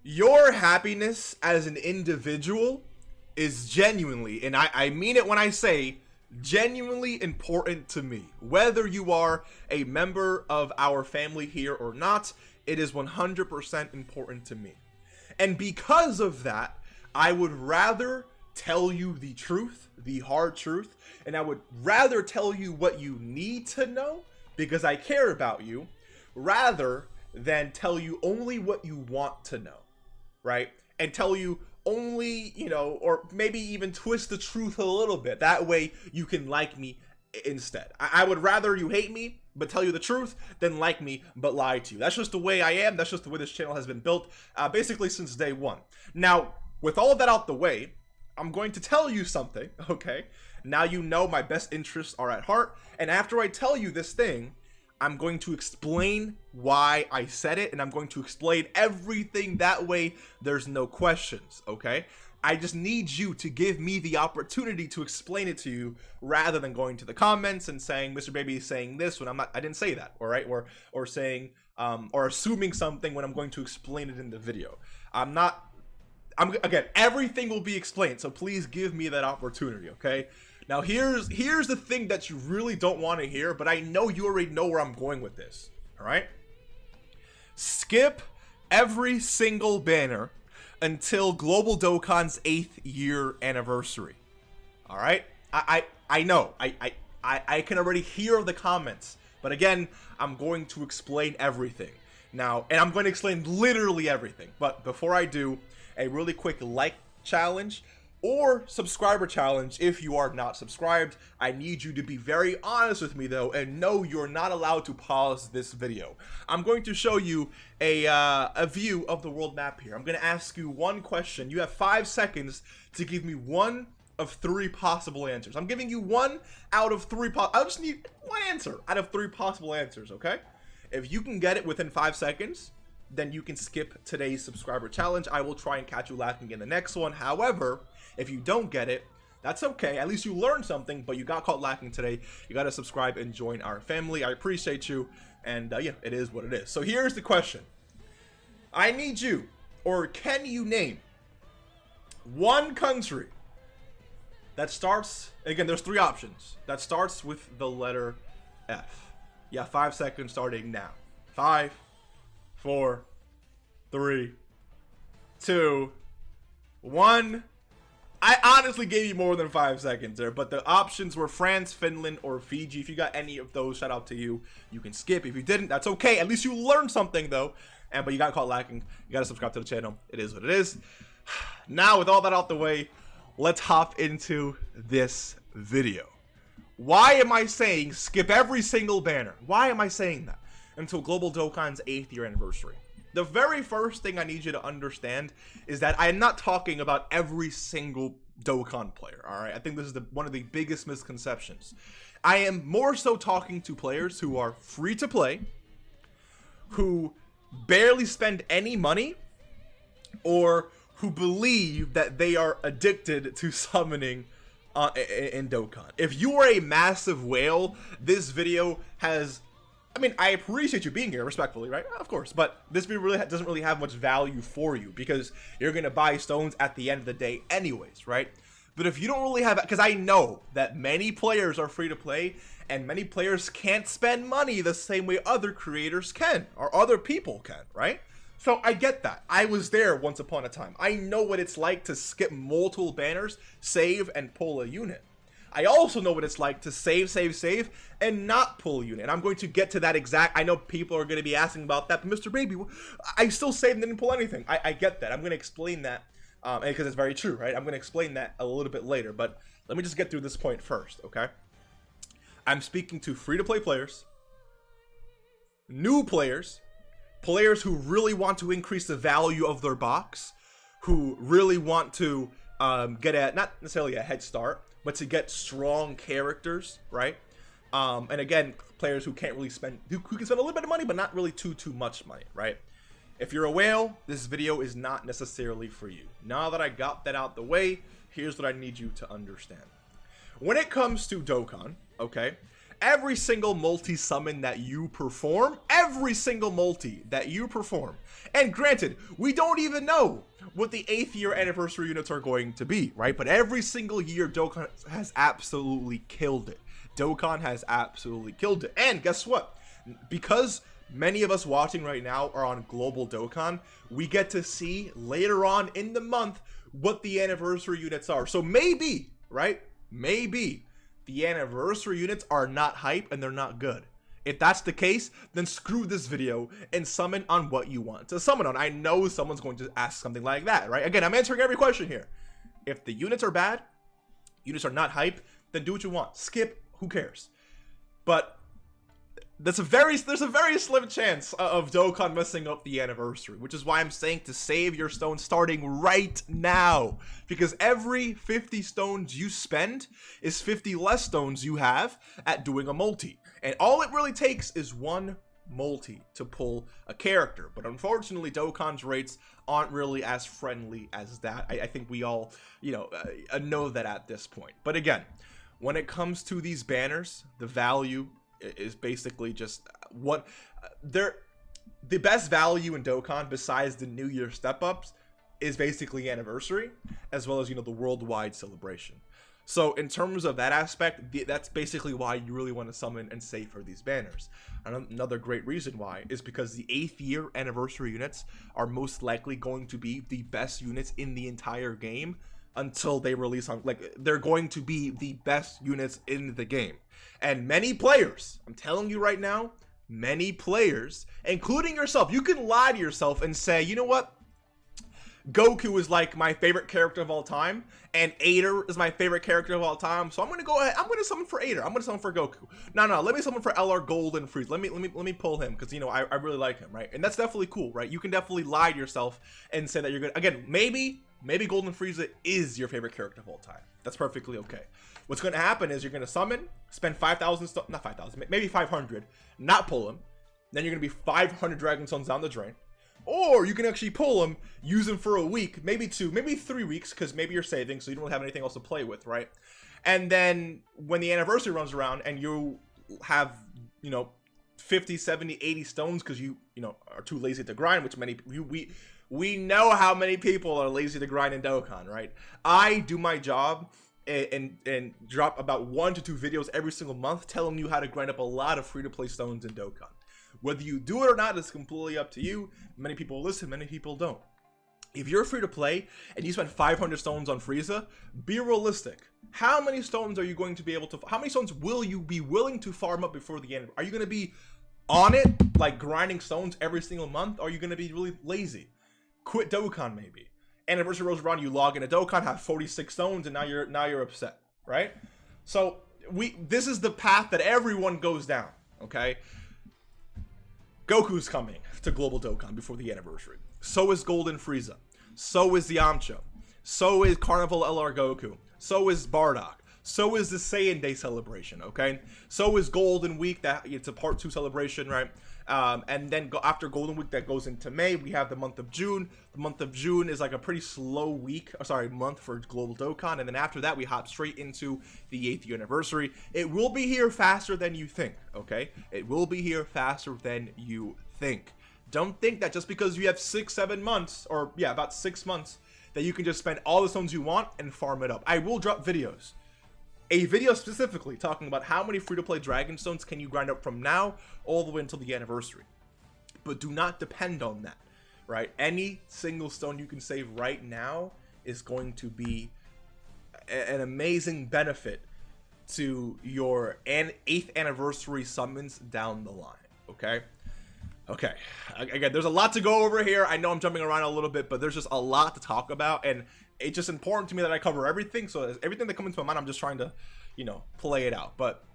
Your happiness as an individual is genuinely, and I mean it when I say genuinely important to me. Whether you are a member of our family here or not, it is 100% important to me. And because of that, I would rather tell you the truth, the hard truth, and I would rather tell you what you need to know because I care about you, rather than tell you only what you want to know, right? And tell you only, you know, or maybe even twist the truth a little bit. That way you can like me instead. I would rather you hate me but tell you the truth than like me but lie to you. That's just the way I am. That's just the way this channel has been built, basically since day one. Now, with all of that out the way, I'm going to tell you something, okay? Now you know my best interests are at heart, and after I tell you this thing, I'm going to explain why I said it, and I'm going to explain everything. That way there's no questions, okay? I just need you to give me the opportunity to explain it to you rather than going to the comments and saying Mr. Baby is saying this when I didn't say that, all right? Or saying or assuming something when I'm going to explain it in the video. Again, everything will be explained, so please give me that opportunity, okay? Now here's the thing that you really don't want to hear, but I know you already know where I'm going with this, all right? Skip every single banner until Global Dokkan's 8th year anniversary. All right? I know. I can already hear the comments, but again, I'm going to explain everything. Now, and I'm going to explain literally everything. But before I do, a really quick like challenge or subscriber challenge if you are not subscribed. I need you to be very honest with me though, and no, you're not allowed to pause this video. I'm going to show you a view of the world map here. I'm going to ask you one question. You have 5 seconds to give me one of 3 possible answers. I'm giving you 1 out of 3 I just need 1 answer out of 3 possible answers, okay? If you can get it within 5 seconds, then you can skip today's subscriber challenge. I will try and catch you lacking in the next one. However, if you don't get it, that's okay. At least you learned something, but you got caught lacking today. You got to subscribe and join our family. I appreciate you. And yeah, it is what it is. So here's the question. I need you, or can you name one country that starts, again, there's 3 options, that starts with the letter F. Yeah, 5 seconds starting now. 5, 4, 3, 2, 1. I honestly gave you more than 5 seconds there, but the options were France, Finland, or Fiji. If you got any of those, shout out to you. You can skip. If you didn't, that's okay. At least you learned something though. But you got caught lacking. You got to subscribe to the channel. It is what it is. Now, with all that out the way, let's hop into this video. Why am I saying skip every single banner? Why am I saying that? Until Global Dokkan's 8th year anniversary. The very first thing I need you to understand is that I am not talking about every single Dokkan player, all right? I think this is one of the biggest misconceptions. I am more so talking to players who are free to play, who barely spend any money, or who believe that they are addicted to summoning in Dokkan. If you are a massive whale, this video has... I mean, I appreciate you being here, respectfully, right? Of course, but this video really doesn't really have much value for you because you're going to buy stones at the end of the day anyways, right? But if you don't really have... Because I know that many players are free to play and many players can't spend money the same way other creators can or other people can, right? So I get that. I was there once upon a time. I know what it's like to skip multiple banners, save, and pull a unit. I also know what it's like to save, and not pull a unit. And I'm going to get to that exact... I know people are going to be asking about that, but Mr. Baby, I still saved and didn't pull anything. I get that. I'm going to explain that, because it's very true, right? I'm going to explain that a little bit later, but let me just get through this point first, okay? I'm speaking to free-to-play players, new players, players who really want to increase the value of their box, who really want to get not necessarily a head start, but to get strong characters, right? And again, players who can't really spend, who can spend a little bit of money, but not really too much money, right? If you're a whale, this video is not necessarily for you. Now that I got that out the way, here's what I need you to understand. When it comes to Dokkan, okay, every single multi-summon that you perform, every single multi that you perform, and granted, we don't even know what the 8th year anniversary units are going to be, right? But every single year, Dokkan has absolutely killed it. Dokkan has absolutely killed it. And guess what? Because many of us watching right now are on Global Dokkan, we get to see later on in the month what the anniversary units are. So maybe, right? Maybe the anniversary units are not hype and they're not good. If that's the case, then screw this video and summon on what you want to summon on. I know someone's going to ask something like that, right? Again, I'm answering every question here. If the units are bad, units are not hype, then do what you want. Skip, who cares? But there's a very slim chance of Dokkan messing up the anniversary, which is why I'm saying to save your stones starting right now, because every 50 stones you spend is 50 less stones you have at doing a multi, and all it really takes is one multi to pull a character. But unfortunately, Dokkan's rates aren't really as friendly as that. I think we all, know that at this point. But again, when it comes to these banners, the value is basically just what the best value in Dokkan besides the New Year step-ups is basically anniversary, as well as the worldwide celebration. So in terms of that aspect, that's basically why you really want to summon and save for these banners. Another great reason why is because the 8th year anniversary units are most likely going to be the best units in the entire game until they release on, they're going to be the best units in the game. And many players, I'm telling you right now, many players, including yourself, you can lie to yourself and say, you know what? Goku is like my favorite character of all time, and Ader is my favorite character of all time. So I'm gonna go ahead. I'm gonna summon for Ader. I'm gonna summon for Goku. No, let me summon for LR Gold and Freeze. Let me pull him because I really like him, right? And that's definitely cool, right? You can definitely lie to yourself and say that you're gonna, again, maybe Golden Frieza is your favorite character of all time. That's perfectly okay. What's going to happen is you're going to summon, spend 5,000, not 5,000, maybe 500, not pull him. Then you're going to be 500 Dragon Stones down the drain. Or you can actually pull him, use him for a week, maybe 2, maybe 3 weeks, because maybe you're saving, so you don't have anything else to play with, right? And then when the anniversary runs around and you have, 50, 70, 80 stones because you are too lazy to grind, which we know how many people are lazy to grind in Dokkan, right? I do my job and drop about 1 to 2 videos every single month telling you how to grind up a lot of free-to-play stones in Dokkan. Whether you do it or not is completely up to you. Many people listen, many people don't. If you're free to play and you spend 500 stones on Frieza, be realistic. How many stones are you going to be able to, how many stones will you be willing to farm up before the end? Are you going to be on it, like grinding stones every single month? Or are you going to be really lazy? Quit Dokkan maybe. Anniversary rolls around, you log into Dokkan, have 46 stones, and now you're upset, right? So this is the path that everyone goes down, okay? Goku's coming to Global Dokkan before the anniversary. So is Golden Frieza. So is Yamcha. So is Carnival LR Goku. So is Bardock. So is the Saiyan Day celebration, okay? So is Golden Week, that it's a part 2 celebration, right? And then after Golden Week, that goes into May, we have the month of June. The month of June is like a pretty slow month for Global Dokkan. And then after that, we hop straight into the 8th year anniversary. It will be here faster than you think, okay? It will be here faster than you think. Don't think that just because you have 6-7 months, or yeah, about 6 months, that you can just spend all the stones you want and farm it up. I will drop videos. A video specifically talking about how many free-to-play Dragon Stones can you grind up from now all the way until the anniversary. But do not depend on that, right? Any single stone you can save right now is going to be an amazing benefit to your 8th anniversary summons down the line, okay? Okay, again, there's a lot to go over here. I know I'm jumping around a little bit, but there's just a lot to talk about, and it's just important to me that I cover everything. So everything that comes into my mind, I'm just trying to, play it out. But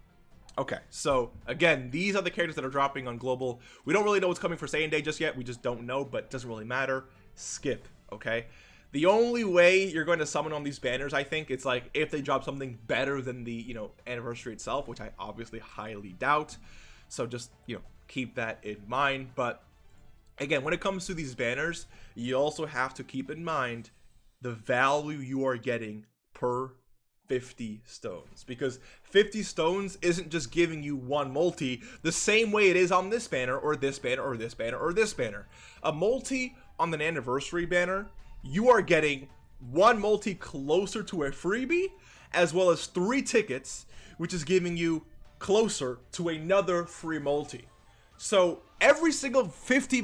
okay, so again, these are the characters that are dropping on Global. We don't really know what's coming for Saiyan Day just yet. We just don't know, but it doesn't really matter. Skip, okay? The only way you're going to summon on these banners, I think, it's like if they drop something better than the, anniversary itself, which I obviously highly doubt. So just, keep that in mind. But again, when it comes to these banners, you also have to keep in mind the value you are getting per 50 stones, because 50 stones isn't just giving you one multi the same way it is on this banner or this banner or this banner or this banner. A multi on an anniversary banner, you are getting one multi closer to a freebie, as well as 3 tickets, which is giving you closer to another free multi. So every single 50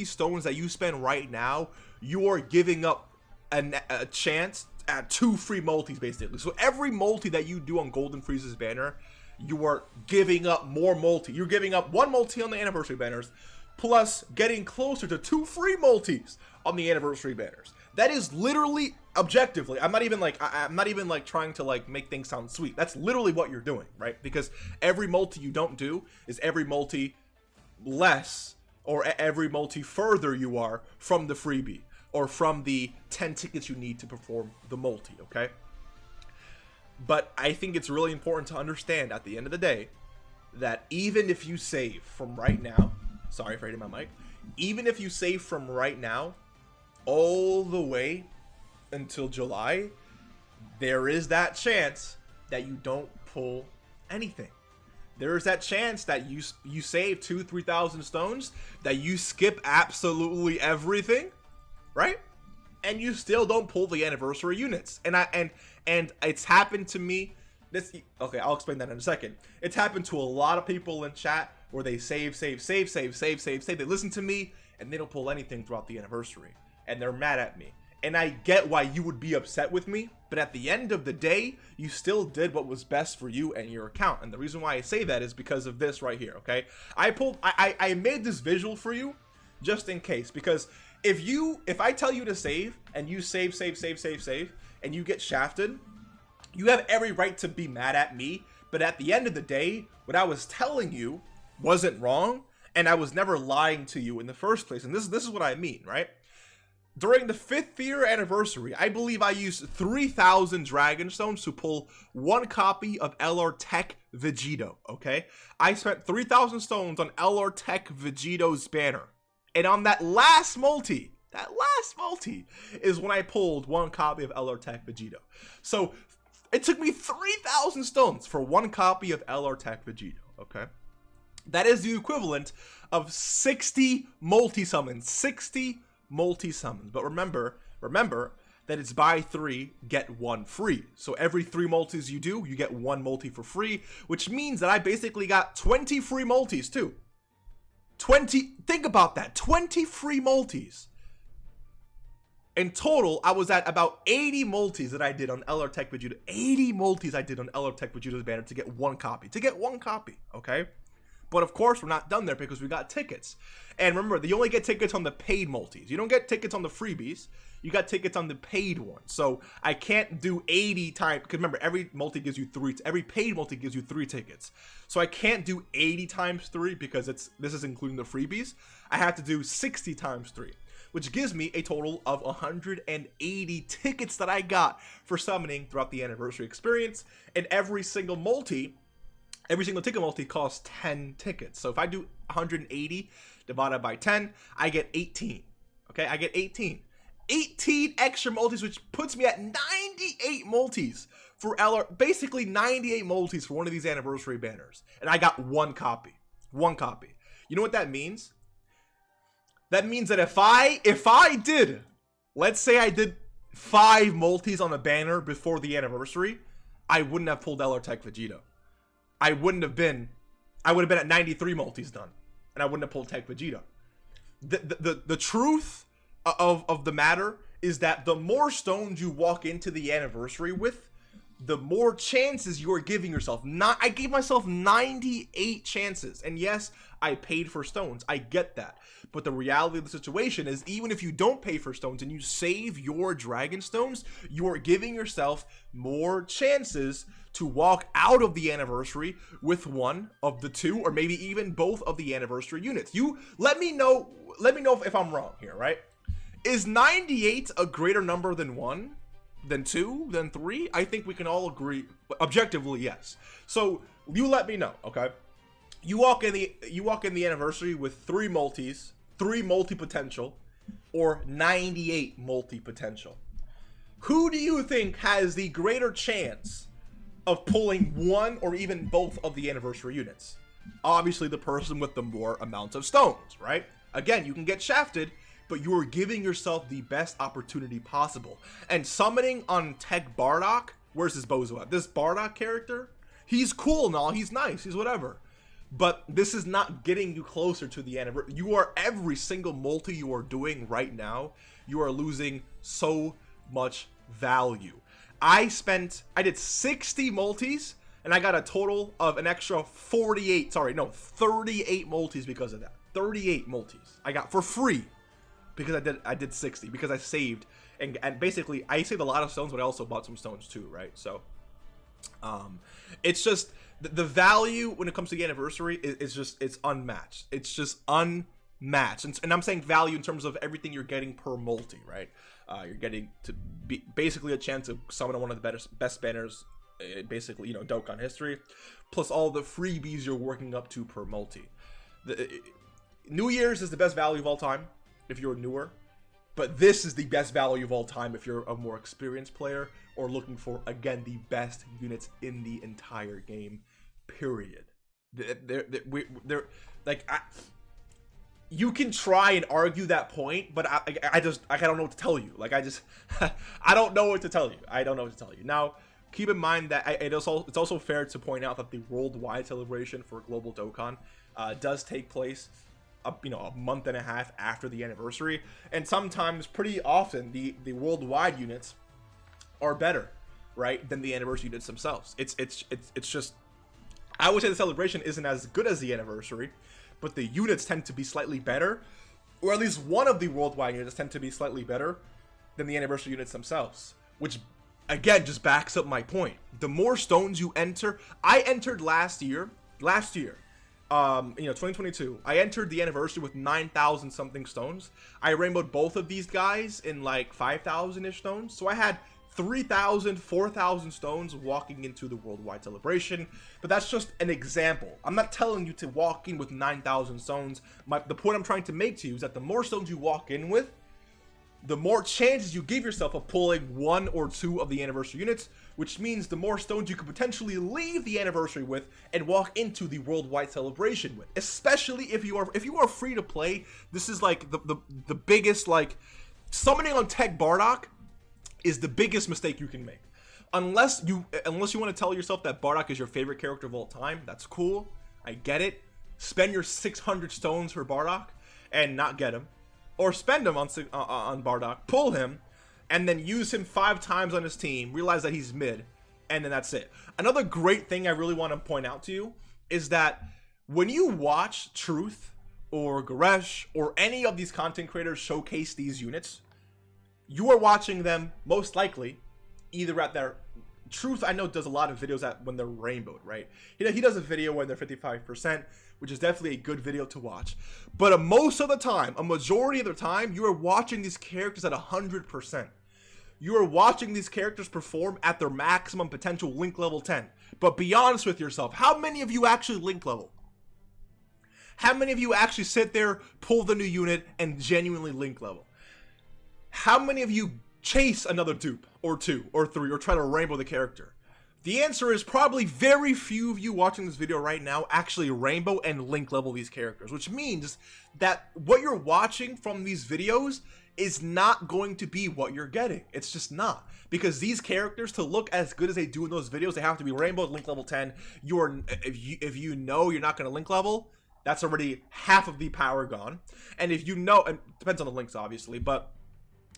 stones that you spend right now, you are giving up a chance at 2 free multis, basically. So every multi that you do on Golden Freeze's banner, you are giving up more multi. You're giving up 1 multi on the anniversary banners, plus getting closer to 2 free multis on the anniversary banners. That is literally, objectively, I'm not even like trying to like make things sound sweet. That's literally what you're doing, right? Because every multi you don't do is every multi less, or every multi further you are from the freebie, or from the 10 tickets you need to perform the multi, okay? But I think it's really important to understand at the end of the day that even if you save from right now, sorry for hitting my mic, even if you save from right now all the way until July, there is that chance that you don't pull anything. There is that chance that you save 2,000-3,000 stones, that you skip absolutely everything, right? And you still don't pull the anniversary units. And it's happened to me. Okay, I'll explain that in a second. It's happened to a lot of people in chat where they save. They listen to me and they don't pull anything throughout the anniversary, and they're mad at me. And I get why you would be upset with me, but at the end of the day, you still did what was best for you and your account. And the reason why I say that is because of this right here, okay? I made this visual for you just in case, because if I tell you to save and you save and you get shafted, you have every right to be mad at me. But at the end of the day, what I was telling you wasn't wrong, and I was never lying to you in the first place. And this is what I mean, right? During the 5th year anniversary, I believe I used 3,000 Dragon Stones to pull 1 copy of LR Tech Vegito, okay? I spent 3,000 stones on LR Tech Vegito's banner. And on that last multi is when I pulled 1 copy of LR Tech Vegito. So it took me 3,000 stones for 1 copy of LR Tech Vegito, okay? That is the equivalent of 60 multi-summons, 60 multi-summons. But remember that it's buy 3, get 1 free. So every 3 multis you do, you get 1 multi for free, which means that I basically got 20 free multis too. 20, think about that, 20 free multis. In total, I was at about 80 multis that I did on LR Tech Vegeta. 80 multis I did on LR Tech Vegeta's banner to get 1 copy. Okay? But of course, we're not done there because we got tickets. And remember, you only get tickets on the paid multis. You don't get tickets on the freebies. You got tickets on the paid ones. So I can't do 80 times, because remember, every multi gives you 3, every paid multi gives you 3 tickets. So I can't do 80 times 3 because this is including the freebies. I have to do 60 times 3, which gives me a total of 180 tickets that I got for summoning throughout the anniversary experience. And every single ticket multi costs 10 tickets. So if I do 180 divided by 10, I get 18. Okay, I get 18. 18 extra multis, which puts me at 98 multis for LR, basically 98 multis for one of these anniversary banners. And I got 1 copy. 1 copy. You know what that means? That means that if I did, let's say I did 5 multis on a banner before the anniversary, I wouldn't have pulled LR Tech Vegeta. I would have been at 93 multis done, and I wouldn't have pulled Tech Vegeta. The truth of the matter is that the more stones you walk into the anniversary with, the more chances you are giving yourself. I gave myself 98 chances, and yes, I paid for stones. I get that. But the reality of the situation is, even if you don't pay for stones and you save your dragon stones, you are giving yourself more chances to walk out of the anniversary with 1 of the 2, or maybe even both of the anniversary units. You let me know if I'm wrong here, right? Is 98 a greater number than 1? Than 2? Than 3? I think we can all agree, objectively, yes. So you let me know, okay? You walk in the anniversary with 3 multis, 3 multi potential, or 98 multi potential. Who do you think has the greater chance of pulling one or even both of the anniversary units? Obviously the person with the more amounts of stones, right? Again, you can get shafted, but you are giving yourself the best opportunity possible. And summoning on Tech Bardock, where's this bozo at? This Bardock character, he's cool and all, he's nice, he's whatever. But this is not getting you closer to the anniversary. You are, every single multi you are doing right now, you are losing so much value. I did 60 multis, and I got a total of an extra 38 multis because of that. 38 multis I got for free because I did 60 because I saved, and basically I saved a lot of stones, but I also bought some stones too, right? So it's just the value when it comes to the anniversary is just, it's unmatched. It's just unmatched, and I'm saying value in terms of everything you're getting per multi, right? You're getting to be basically a chance of summoning one of the best banners, basically, you know, Dokkan history, plus all the freebies you're working up to per multi. New Year's is the best value of all time if you're newer, but this is the best value of all time if you're a more experienced player or looking for, again, the best units in the entire game, period. You can try and argue that point, but I don't know what to tell you. Like, I don't know what to tell you. I don't know what to tell you. Now, keep in mind that it's also fair to point out that the worldwide celebration for Global Dokkan does take place a month and a half after the anniversary, and sometimes, pretty often, the worldwide units are better, right, than the anniversary units themselves. It's just, I would say the celebration isn't as good as the anniversary, but the units tend to be slightly better, or at least one of the worldwide units tend to be slightly better than the anniversary units themselves, which again just backs up my point. The more stones you enter, I entered last year, 2022, I entered the anniversary with 9,000 something stones. I rainbowed both of these guys in like 5,000-ish stones, so I had 3,000, 4,000 stones walking into the worldwide celebration. But that's just an example. I'm not telling you to walk in with 9,000 stones. The point I'm trying to make to you is that the more stones you walk in with, the more chances you give yourself of pulling one or two of the anniversary units, which means the more stones you could potentially leave the anniversary with and walk into the worldwide celebration with. Especially if you are free to play. This is like the biggest, like, summoning on Tech Bardock is the biggest mistake you can make. Unless you want to tell yourself that Bardock is your favorite character of all time, that's cool. I get it. Spend your 600 stones for Bardock and not get him. Or spend him on Bardock, pull him, and then use him 5 times on his team, realize that he's mid, and then that's it. Another great thing I really want to point out to you is that when you watch Truth or Goresh or any of these content creators showcase these units, you are watching them most likely either at their Truth. I know does a lot of videos when they're rainbowed, right? He does a video when they're 55%, which is definitely a good video to watch. But most of the time, a majority of the time, you are watching these characters at 100%. You are watching these characters perform at their maximum potential link level 10. But be honest with yourself, how many of you actually link level? How many of you actually sit there, pull the new unit, and genuinely link level? How many of you chase another dupe, or 2, or 3, or try to rainbow the character? The answer is probably very few of you watching this video right now actually rainbow and link level these characters, which means that what you're watching from these videos is not going to be what you're getting. It's just not. Because these characters, to look as good as they do in those videos, they have to be rainbowed, link level 10. If you know you're not going to link level, that's already half of the power gone. And if you know, and it depends on the links obviously, but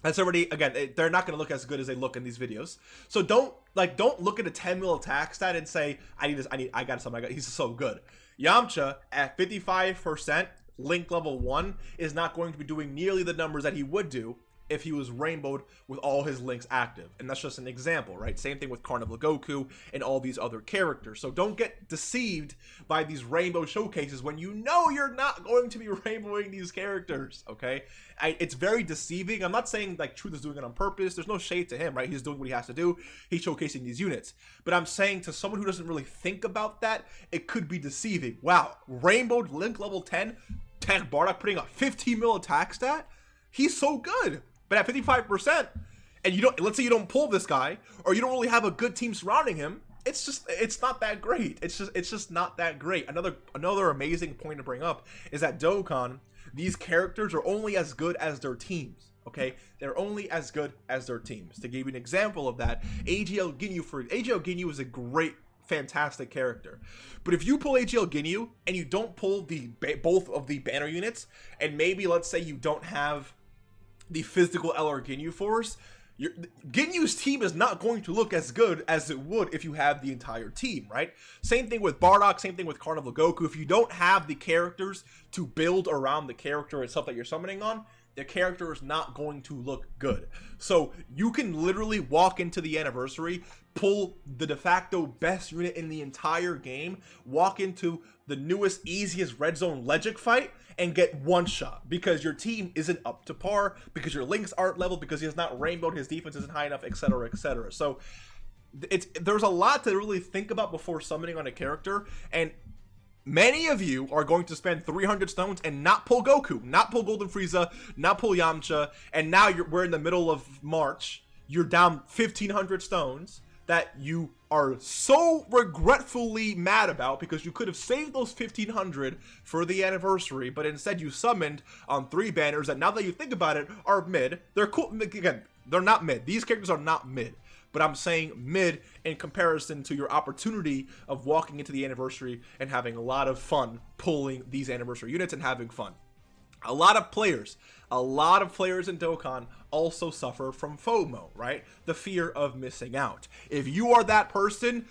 that's already, again, they're not going to look as good as they look in these videos. So don't look at a 10 mil attack stat and say, I got something, he's so good. Yamcha at 55% link level 1 is not going to be doing nearly the numbers that he would do if he was rainbowed with all his links active. And that's just an example, right? Same thing with Carnival Goku and all these other characters. So don't get deceived by these rainbow showcases when you know you're not going to be rainbowing these characters, okay? It's very deceiving. I'm not saying like Truth is doing it on purpose. There's no shade to him, right? He's doing what he has to do. He's showcasing these units. But I'm saying to someone who doesn't really think about that, it could be deceiving. Wow, rainbowed link level 10, Tech Bardock putting a 15 mil attack stat? He's so good. But at 55%, and you don't, let's say you don't pull this guy, or you don't really have a good team surrounding him, it's not that great. It's just not that great. Another amazing point to bring up is that Dokkan, these characters are only as good as their teams. Okay, they're only as good as their teams. To give you an example of that, AGL Ginyu is a great, fantastic character. But if you pull AGL Ginyu and you don't pull both of the banner units, and maybe let's say you don't have the physical LR Ginyu force, Ginyu's team is not going to look as good as it would if you have the entire team, right? Same thing with Bardock, same thing with Carnival Goku. If you don't have the characters to build around the character itself that you're summoning on, the character is not going to look good. So you can literally walk into the anniversary, pull the de facto best unit in the entire game, walk into the newest, easiest red zone Legic fight, and get one shot because your team isn't up to par, because your Link's art level, because he has not rainbowed, his defense isn't high enough, etc., etc. So there's a lot to really think about before summoning on a character, and many of you are going to spend 300 stones and not pull Goku, not pull Golden Frieza, not pull Yamcha, and now we're in the middle of March, you're down 1,500 stones that you are so regretfully mad about because you could have saved those 1,500 for the anniversary, but instead you summoned on 3 banners that, now that you think about it, are mid. They're cool. Again, they're not mid. These characters are not mid, but I'm saying mid in comparison to your opportunity of walking into the anniversary and having a lot of fun pulling these anniversary units and having fun. A lot of players in Dokkan also suffer from FOMO, right? The fear of missing out. If you are that person,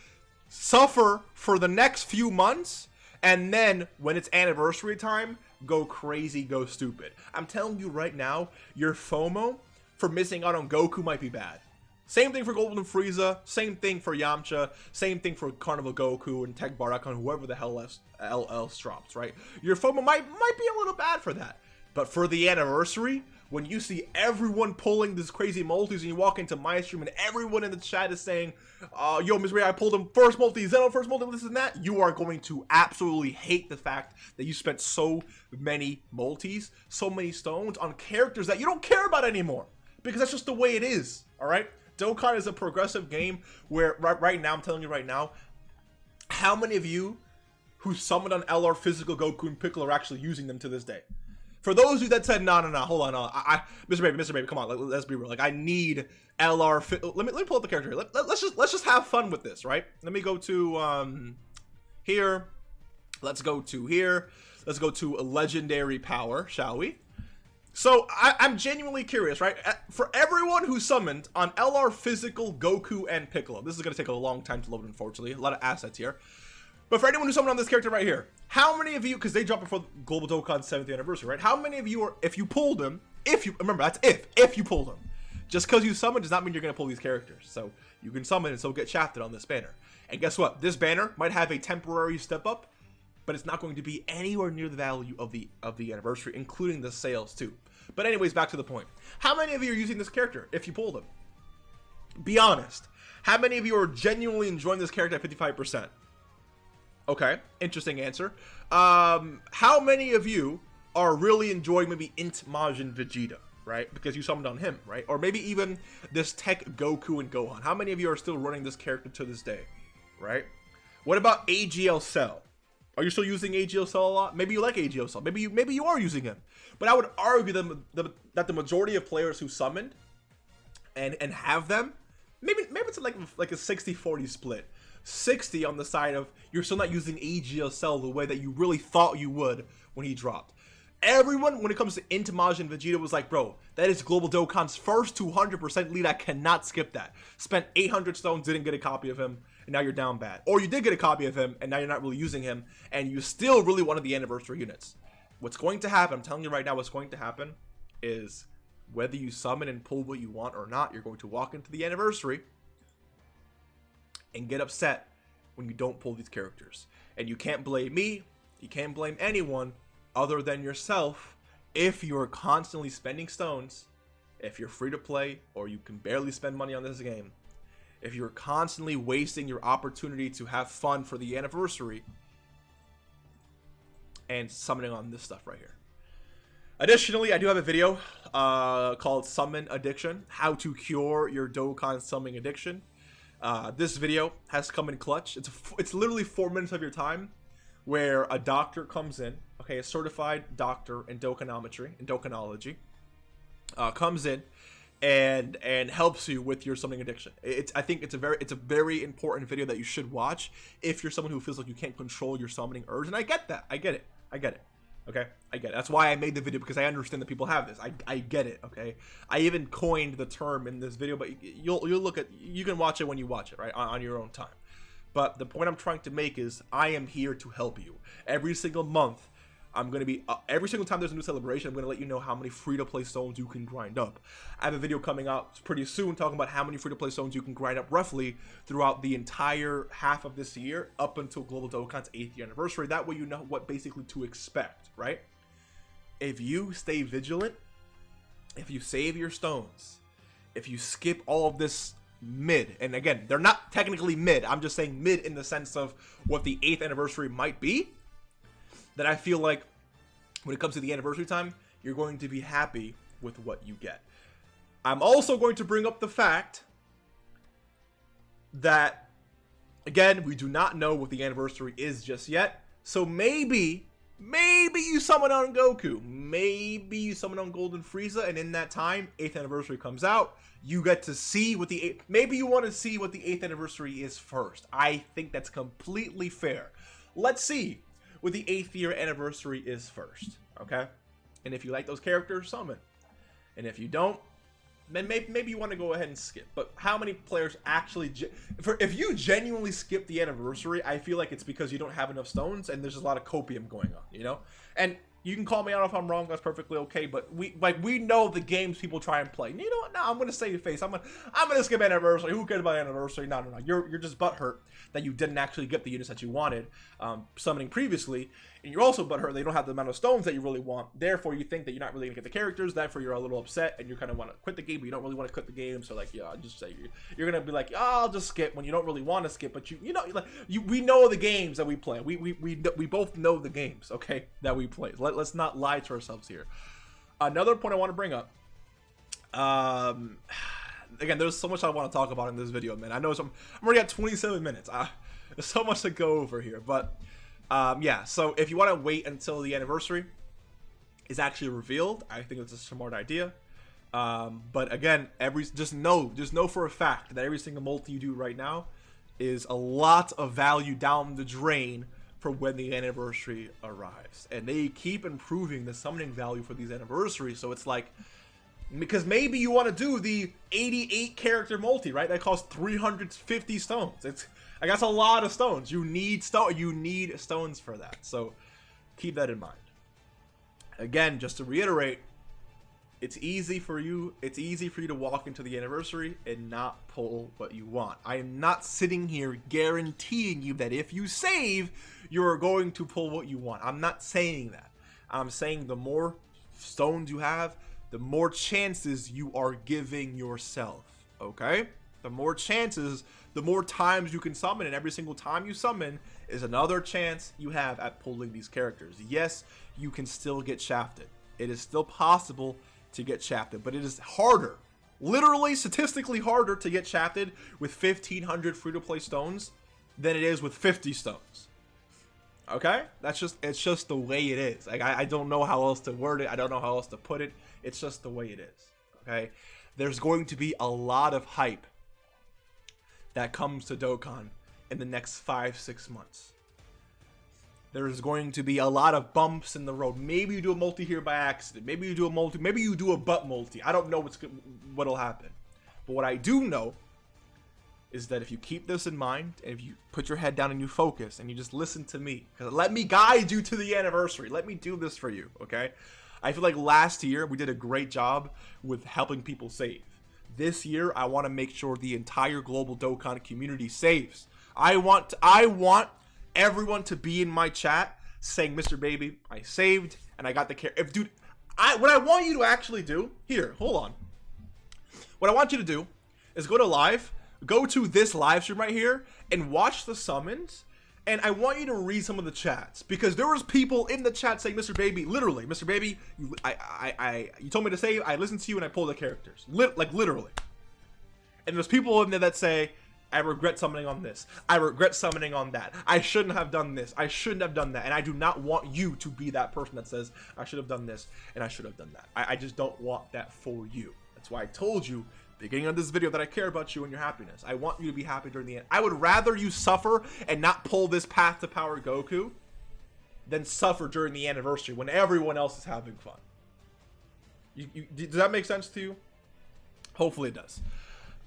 suffer for the next few months, and then when it's anniversary time, go crazy, go stupid. I'm telling you right now, your FOMO for missing out on Goku might be bad. Same thing for Golden Frieza, same thing for Yamcha, same thing for Carnival Goku and Tech Bardock, whoever the hell else drops, right? Your FOMO might be a little bad for that. But for the anniversary, when you see everyone pulling this crazy multis and you walk into my stream and everyone in the chat is saying, yo, Miss Ray, I pulled him first multi, Zeno first multi, this and that, you are going to absolutely hate the fact that you spent so many multis, so many stones on characters that you don't care about anymore. Because that's just the way it is, all right? Dokkan is a progressive game where right now, I'm telling you right now, how many of you who summoned on LR physical Goku and Piccolo are actually using them to this day? For those of you that said, no, hold on, Mr. Baby, come on, let's be real. Like, I need LR. Let me pull up the character here. Let's just have fun with this, right? Let me go to here. Let's go to here. Let's go to a legendary power, shall we? So I'm genuinely curious, right? For everyone who summoned on LR physical Goku and Piccolo, this is gonna take a long time to load, unfortunately. A lot of assets here. But for anyone who summoned on this character right here, how many of you, because they dropped before Global Dokkan's 7th anniversary, right? How many of you are, if you pulled them, remember, that's if you pulled them. Just because you summoned does not mean you're going to pull these characters. So you can summon and still get shafted on this banner. And guess what? This banner might have a temporary step up, but it's not going to be anywhere near the value of the anniversary, including the sales too. But anyways, back to the point. How many of you are using this character if you pull them? Be honest. How many of you are genuinely enjoying this character at 55%? Okay, interesting answer. How many of you are really enjoying maybe Int Majin Vegeta, right? Because you summoned on him, right? Or maybe even this Tech Goku and Gohan. How many of you are still running this character to this day, right? What about AGL Cell? Are you still using AGL Cell a lot? Maybe you like AGL Cell. Maybe you are using him. But I would argue that the majority of players who summoned and have them, maybe it's like a 60-40 split. 60 on the side of you're still not using AGL Cell the way that you really thought you would when he dropped. Everyone, when it comes to Int Majin Vegeta, was like, bro, that is Global Dokkan's first 200% lead. I cannot skip that. Spent 800 stones, didn't get a copy of him, and now you're down bad. Or you did get a copy of him, and now you're not really using him, and you still really wanted the anniversary units. What's going to happen, I'm telling you right now, what's going to happen is whether you summon and pull what you want or not, you're going to walk into the anniversary and get upset when you don't pull these characters. And you can't blame me, you can't blame anyone other than yourself if you're constantly spending stones, if you're free to play or you can barely spend money on this game, if you're constantly wasting your opportunity to have fun for the anniversary and summoning on this stuff right here. Additionally, I do have a video called Summon Addiction, how to cure your Dokkan summoning addiction. This video has come in clutch. It's literally 4 minutes of your time where a doctor comes in, okay, a certified doctor in Dokkanology, comes in and helps you with your summoning addiction. I think it's a very important video that you should watch if you're someone who feels like you can't control your summoning urge. And I get that. I get it. Okay, I get it. That's why I made the video, because I understand that people have this. I get it. Okay, I even coined the term in this video, but you'll look at, you can watch it when you watch it, right, on your own time. But the point I'm trying to make is I am here to help you. Every single month, I'm going to be, every single time there's a new celebration, I'm going to let you know how many free-to-play stones you can grind up. I have a video coming out pretty soon talking about how many free-to-play stones you can grind up roughly throughout the entire half of this year up until Global Dokkan's 8th year anniversary. That way you know what basically to expect, right? If you stay vigilant, if you save your stones, if you skip all of this mid, and again, they're not technically mid, I'm just saying mid in the sense of what the 8th anniversary might be, that I feel like when it comes to the anniversary time, you're going to be happy with what you get. I'm also going to bring up the fact that, again, we do not know what the anniversary is just yet, so maybe you summon on Goku, maybe you summon on Golden Frieza, and in that time, 8th anniversary comes out, you get to see what the 8th, maybe you want to see what the 8th anniversary is first. I think that's completely fair. Let's see what the 8th year anniversary is first, okay? And if you like those characters, summon. And if you don't, then maybe you want to go ahead and skip. But how many players actually, if you genuinely skip the anniversary, I feel like it's because you don't have enough stones and there's just a lot of copium going on, you know? And you can call me out if I'm wrong, that's perfectly okay, but we know the games people try and play. You know what? No, I'm gonna save your face. I'm gonna skip anniversary. Who cares about anniversary? No. You're just butthurt that you didn't actually get the units that you wanted summoning previously, and you're also butthurt that you don't have the amount of stones that you really want. Therefore, you think that you're not really gonna get the characters. Therefore, you're a little upset and you kind of want to quit the game, but you don't really want to quit the game. So like, yeah, just say you're gonna be like, oh, I'll just skip when you don't really want to skip, but you know, like we know the games that we play. We both know the games, okay, that we play. Let's not lie to ourselves here. Another point I want to bring up. Again, there's so much I want to talk about in this video, man. I know I'm already at 27 minutes. There's so much to go over here, but yeah. So if you want to wait until the anniversary is actually revealed, I think it's a smart idea. But again, just know for a fact that every single multi you do right now is a lot of value down the drain for when the anniversary arrives. And they keep improving the summoning value for these anniversaries, so it's like, because maybe you want to do the 88 character multi, right? That costs 350 stones. It's, I guess, a lot of stones. You need stones for that, so keep that in mind. Again, just to reiterate, it's easy for you to walk into the anniversary and not pull what you want. I am not sitting here guaranteeing you that if you save, you're going to pull what you want. I'm not saying that. I'm saying the more stones you have, the more chances you are giving yourself, okay? The more chances, the more times you can summon, and every single time you summon is another chance you have at pulling these characters. Yes, you can still get shafted. It is still possible to get shafted, but it is harder, literally statistically harder to get shafted with 1,500 free-to-play stones than it is with 50 stones. Okay, it's just the way it is. Like, I don't know how else to word it. I don't know how else to put it. It's just the way it is. Okay, there's going to be a lot of hype that comes to Dokkan in the next 5-6 months. There's going to be a lot of bumps in the road. Maybe you do a multi here by accident. Maybe you do a multi. Maybe you do a butt multi. I don't know what'll happen. But what I do know is that if you keep this in mind, and if you put your head down and you focus, and you just listen to me, let me guide you to the anniversary. Let me do this for you, okay? I feel like last year we did a great job with helping people save. This year, I want to make sure the entire global Dokkan community saves. I want everyone to be in my chat saying, Mr. Baby, I saved and I got the care. Dude, what I want you to actually do, here, hold on. What I want you to do is go to live, go to this live stream right here and watch the summons And I want you to read some of the chats, because there was people in the chat saying, Mr. Baby, literally, Mr. Baby, you told me to say, I listened to you and I pulled the characters. Like literally. And there's people in there that say, I regret summoning on this. I regret summoning on that. I shouldn't have done this. I shouldn't have done that. And I do not want you to be that person that says, I should have done this and I should have done that. I just don't want that for you. That's why I told you, beginning of this video, that I care about you and your happiness. I want you to be happy during the end. I would rather you suffer and not pull this path to power Goku than suffer during the anniversary when everyone else is having fun. Does that make sense to you? Hopefully it does.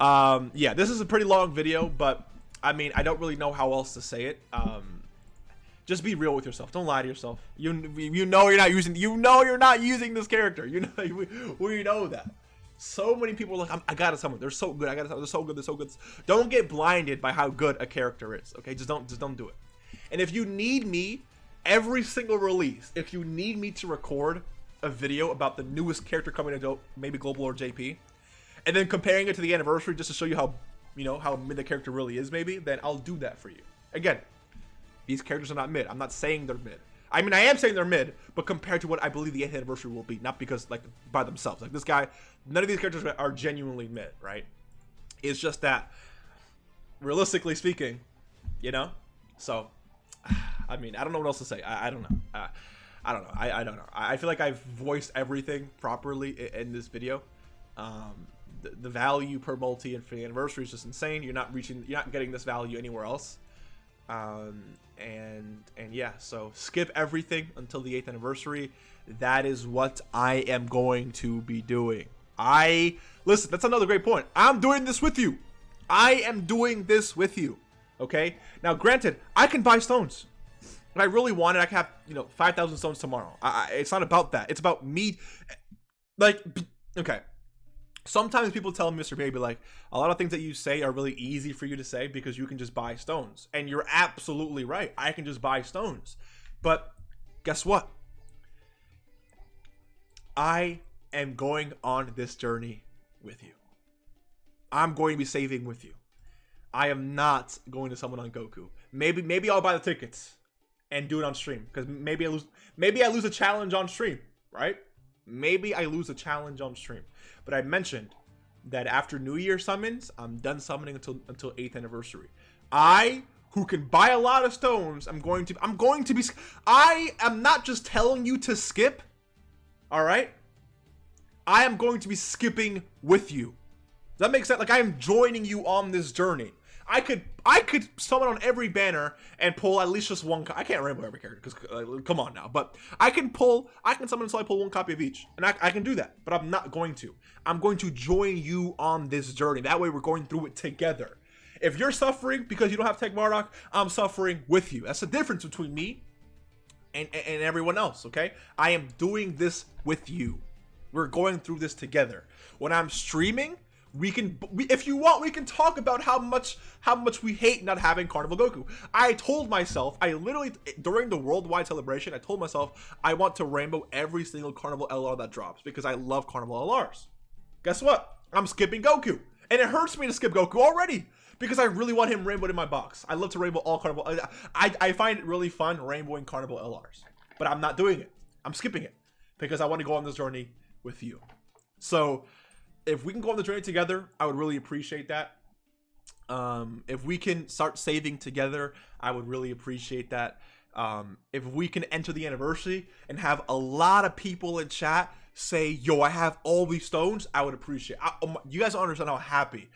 Yeah, this is a pretty long video, but I mean, I don't really know how else to say it. Just be real with yourself. Don't lie to yourself. You know you're not using this character. You know, we know that. So many people are like, I gotta summon. They're so good. I gotta summon. They're so good. They're so good. Don't get blinded by how good a character is. Okay, just don't do it. And if you need me, every single release, if you need me to record a video about the newest character coming into maybe Global or JP, and then comparing it to the anniversary just to show you how, how mid the character really is, maybe, then I'll do that for you. Again, these characters are not mid. I'm not saying they're mid. I mean, I am saying they're mid, but compared to what I believe the 8th anniversary will be, not because, like, by themselves. Like, this guy, none of these characters are genuinely mid, right? It's just that, realistically speaking, So, I mean, I don't know what else to say. I don't know. I don't know. I don't know. I feel like I've voiced everything properly in this video. The value per multi and for the anniversary is just insane. You're not getting this value anywhere else. And yeah, so skip everything until the 8th anniversary. That is what I am going to be doing. Listen, that's another great point. I'm doing this with you. I am doing this with you. Okay? Now, granted, I can buy stones. If I really wanted, I can have, 5,000 stones tomorrow. It's not about that. It's about me. Like, okay. Sometimes people tell Mr. Baby, like, a lot of things that you say are really easy for you to say because you can just buy stones. And you're absolutely right. I can just buy stones. But guess what? I am going on this journey with you. I'm going to be saving with you. I am not going to summon on Goku. Maybe I'll buy the tickets and do it on stream, because maybe I lose a challenge on stream, right? Maybe I lose a challenge on stream. But I mentioned that after New Year summons, I'm done summoning until 8th anniversary. I, who can buy a lot of stones, I'm going to be, I am not just telling you to skip, all right? I am going to be skipping with you. Does that make sense? Like, I am joining you on this journey. I could summon on every banner and pull at least just one. I can't rainbow every character because come on now. But I can summon until I pull one copy of each, and I can do that. But I'm not going to. I'm going to join you on this journey. That way, we're going through it together. If you're suffering because you don't have Tech Bardock, I'm suffering with you. That's the difference between me and everyone else. Okay, I am doing this with you. We're going through this together. When I'm streaming, if you want, we can talk about how much we hate not having Carnival Goku. I told myself, I literally, during the worldwide celebration, I told myself I want to rainbow every single Carnival LR that drops because I love Carnival LRs. Guess what? I'm skipping Goku. And it hurts me to skip Goku already because I really want him rainbowed in my box. I love to rainbow all Carnival. I find it really fun rainbowing Carnival LRs. But I'm not doing it. I'm skipping it because I want to go on this journey with you. So if we can go on the journey together, I would really appreciate that. If we can start saving together, I would really appreciate that. If we can enter the anniversary and have a lot of people in chat say, yo, I have all these stones, I would appreciate it. You guys don't understand how happy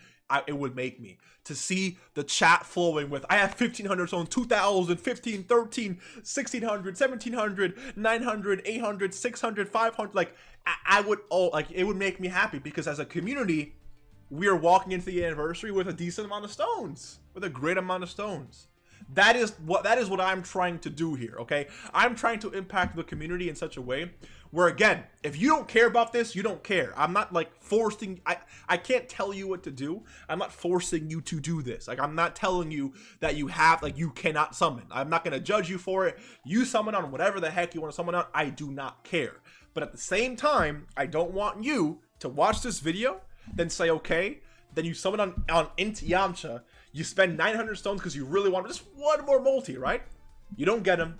it would make me to see the chat flowing with, I have 1,500 stones, 2,000, 15, 13, 1,600, 1,700, 900, 800, 600, 500. Like, it would make me happy because as a community, we are walking into the anniversary with a decent amount of stones, with a great amount of stones. That is what I'm trying to do here, okay? I'm trying to impact the community in such a way where, again, if you don't care about this, you don't care. I'm not like forcing, I can't tell you what to do. I'm not forcing you to do this. Like, I'm not telling you that you cannot summon. I'm not gonna judge you for it. You summon on whatever the heck you want to summon on. I do not care. But at the same time, I don't want you to watch this video, then say, okay, then you summon on Int Yamcha, you spend 900 stones because you really want just one more multi, right? You don't get him.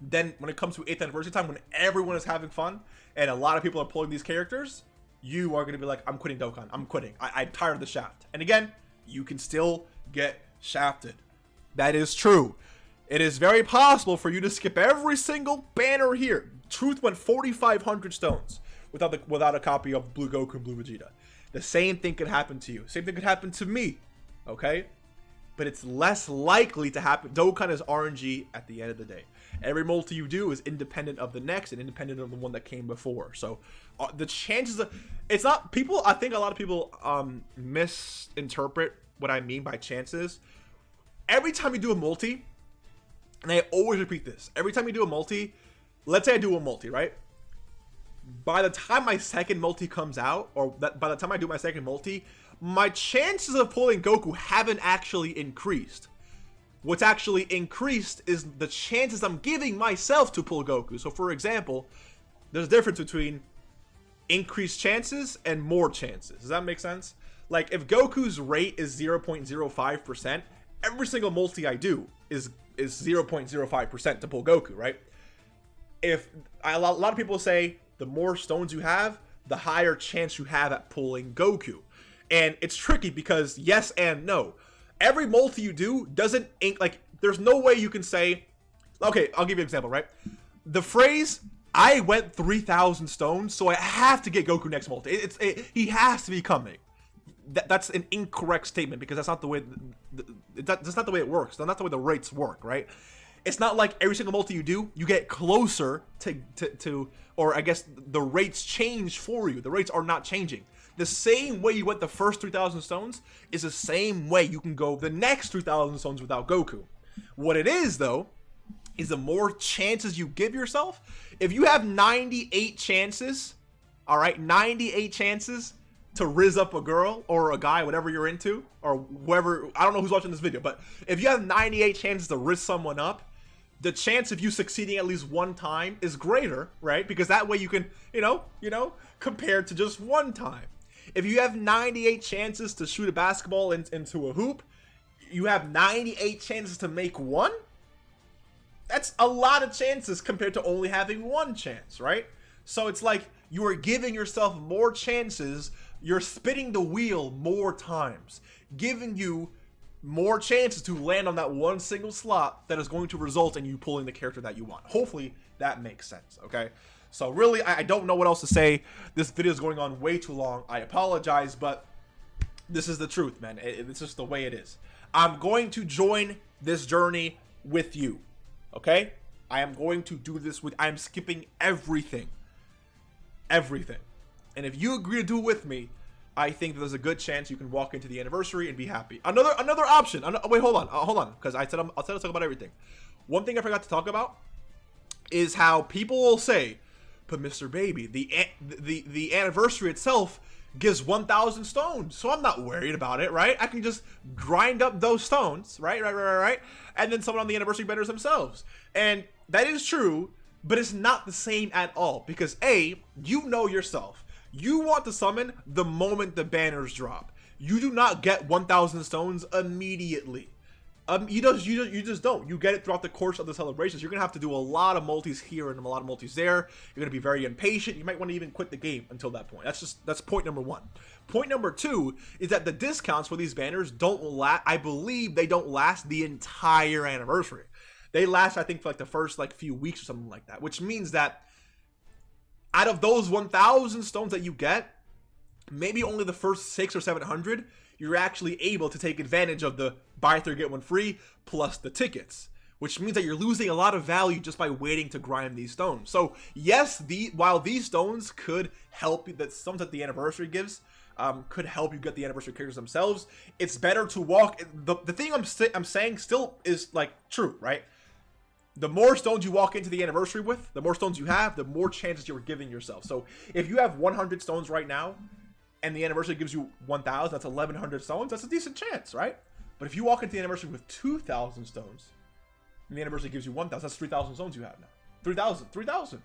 Then when it comes to 8th anniversary time, when everyone is having fun and a lot of people are pulling these characters, you are going to be like, I'm quitting Dokkan. I'm quitting. I'm tired of the shaft. And again, you can still get shafted. That is true. It is very possible for you to skip every single banner here. Truth went 4,500 stones without a copy of Blue Goku and Blue Vegeta. The same thing could happen to you. Same thing could happen to me. Okay? But it's less likely to happen. Dokkan is RNG at the end of the day. Every multi you do is independent of the next and independent of the one that came before. So the chances of it's not people. I think a lot of people misinterpret what I mean by chances. Every time you do a multi, and I always repeat this, every time you do a multi, let's say I do a multi, right? By the time my second multi comes out, or by the time I do my second multi, my chances of pulling Goku haven't actually increased. What's actually increased is the chances I'm giving myself to pull Goku. So for example, there's a difference between increased chances and more chances. Does that make sense? Like if Goku's rate is 0.05%, every single multi I do is 0.05% to pull Goku, right? If a lot of people say the more stones you have, the higher chance you have at pulling Goku. And it's tricky because yes and no. Every multi you do doesn't like there's no way you can say, okay, I'll give you an example, right? The phrase I went 3,000 stones, so I have to get Goku next multi. He has to be coming. That's an incorrect statement because that's not the way that's not the way it works. That's not the way the rates work, right? It's not like every single multi you do, you get closer to or I guess the rates change for you. The rates are not changing. The same way you went the first 3,000 stones is the same way you can go the next 3,000 stones without Goku. What it is, though, is the more chances you give yourself. If you have 98 chances, all right, 98 chances to rizz up a girl or a guy, whatever you're into, or whoever, I don't know who's watching this video, but if you have 98 chances to rizz someone up, the chance of you succeeding at least one time is greater, right? Because that way you can, you know, compared to just one time. If you have 98 chances to shoot a basketball into a hoop, you have 98 chances to make one? That's a lot of chances compared to only having one chance, right? So it's like you are giving yourself more chances, you're spinning the wheel more times, giving you more chances to land on that one single slot that is going to result in you pulling the character that you want. Hopefully that makes sense, okay? So really, I don't know what else to say. This video is going on way too long. I apologize, but this is the truth, man. It's just the way it is. I'm going to join this journey with you, okay? I am going to do this with, I'm skipping everything. Everything. And if you agree to do it with me, I think there's a good chance you can walk into the anniversary and be happy. Another option. Wait, hold on, because I said I'll talk about everything. One thing I forgot to talk about is how people will say, but Mr. Baby, the anniversary itself gives 1,000 stones, so I'm not worried about it, right? I can just grind up those stones, right? And then someone on the anniversary banners themselves. And that is true, but it's not the same at all because A, you know yourself. You want to summon the moment the banners drop. You do not get 1,000 stones immediately. You just don't. You get it throughout the course of the celebrations. You're gonna have to do a lot of multis here and a lot of multis there. You're gonna be very impatient. You might want to even quit the game until that point. That's point number one. Point number two is that the discounts for these banners don't last. I believe they don't last the entire anniversary. They last, I think, for like the first few weeks or something like that. Which means that out of those 1,000 stones that you get, maybe only the first 600 or 700. You're actually able to take advantage of the buy 3 get 1 free plus the tickets, which means that you're losing a lot of value just by waiting to grind these stones. So yes, while these stones could help you, that stones that the anniversary gives could help you get the anniversary characters themselves, it's better to walk. The thing I'm saying still is true, right? The more stones you walk into the anniversary with, the more stones you have, the more chances you're giving yourself. So if you have 100 stones right now, and the anniversary gives you 1,000, that's 1,100 stones, that's a decent chance, right? But if you walk into the anniversary with 2,000 stones, and the anniversary gives you 1,000, that's 3,000 stones you have now. 3,000.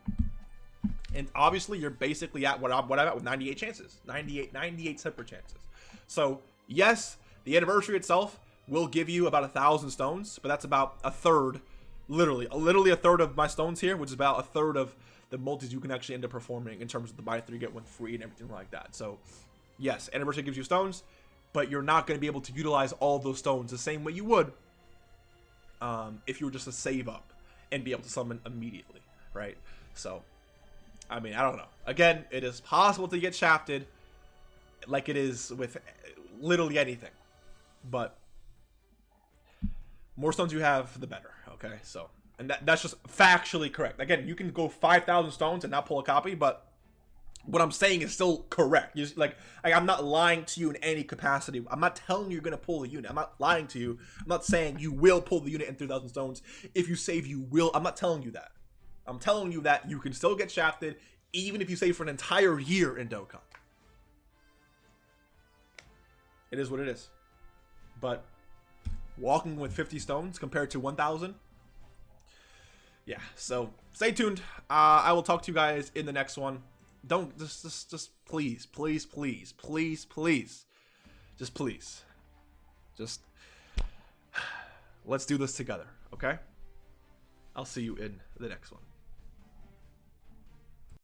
And obviously, you're basically at what I'm at with 98 chances. 98 separate chances. So, yes, the anniversary itself will give you about 1,000 stones, but that's about a third, literally a third of my stones here, which is about a third of the multis you can actually end up performing in terms of the buy 3 get 1 free and everything like that. So, yes, anniversary gives you stones, but you're not going to be able to utilize all those stones the same way you would if you were just to save up and be able to summon immediately, right? So, I mean, I don't know. Again, it is possible to get shafted like it is with literally anything. But more stones you have, the better, okay? So, and that's just factually correct. Again, you can go 5,000 stones and not pull a copy, but what I'm saying is still correct. Like I'm not lying to you in any capacity. I'm not telling you you're going to pull the unit. I'm not lying to you. I'm not saying you will pull the unit in 3,000 stones. If you save, you will. I'm not telling you that. I'm telling you that you can still get shafted even if you save for an entire year in Dokkan. It is what it is. But walking with 50 stones compared to 1,000, yeah. So stay tuned. I will talk to you guys in the next one. Don't just please, let's do this together, okay? I'll see you in the next one.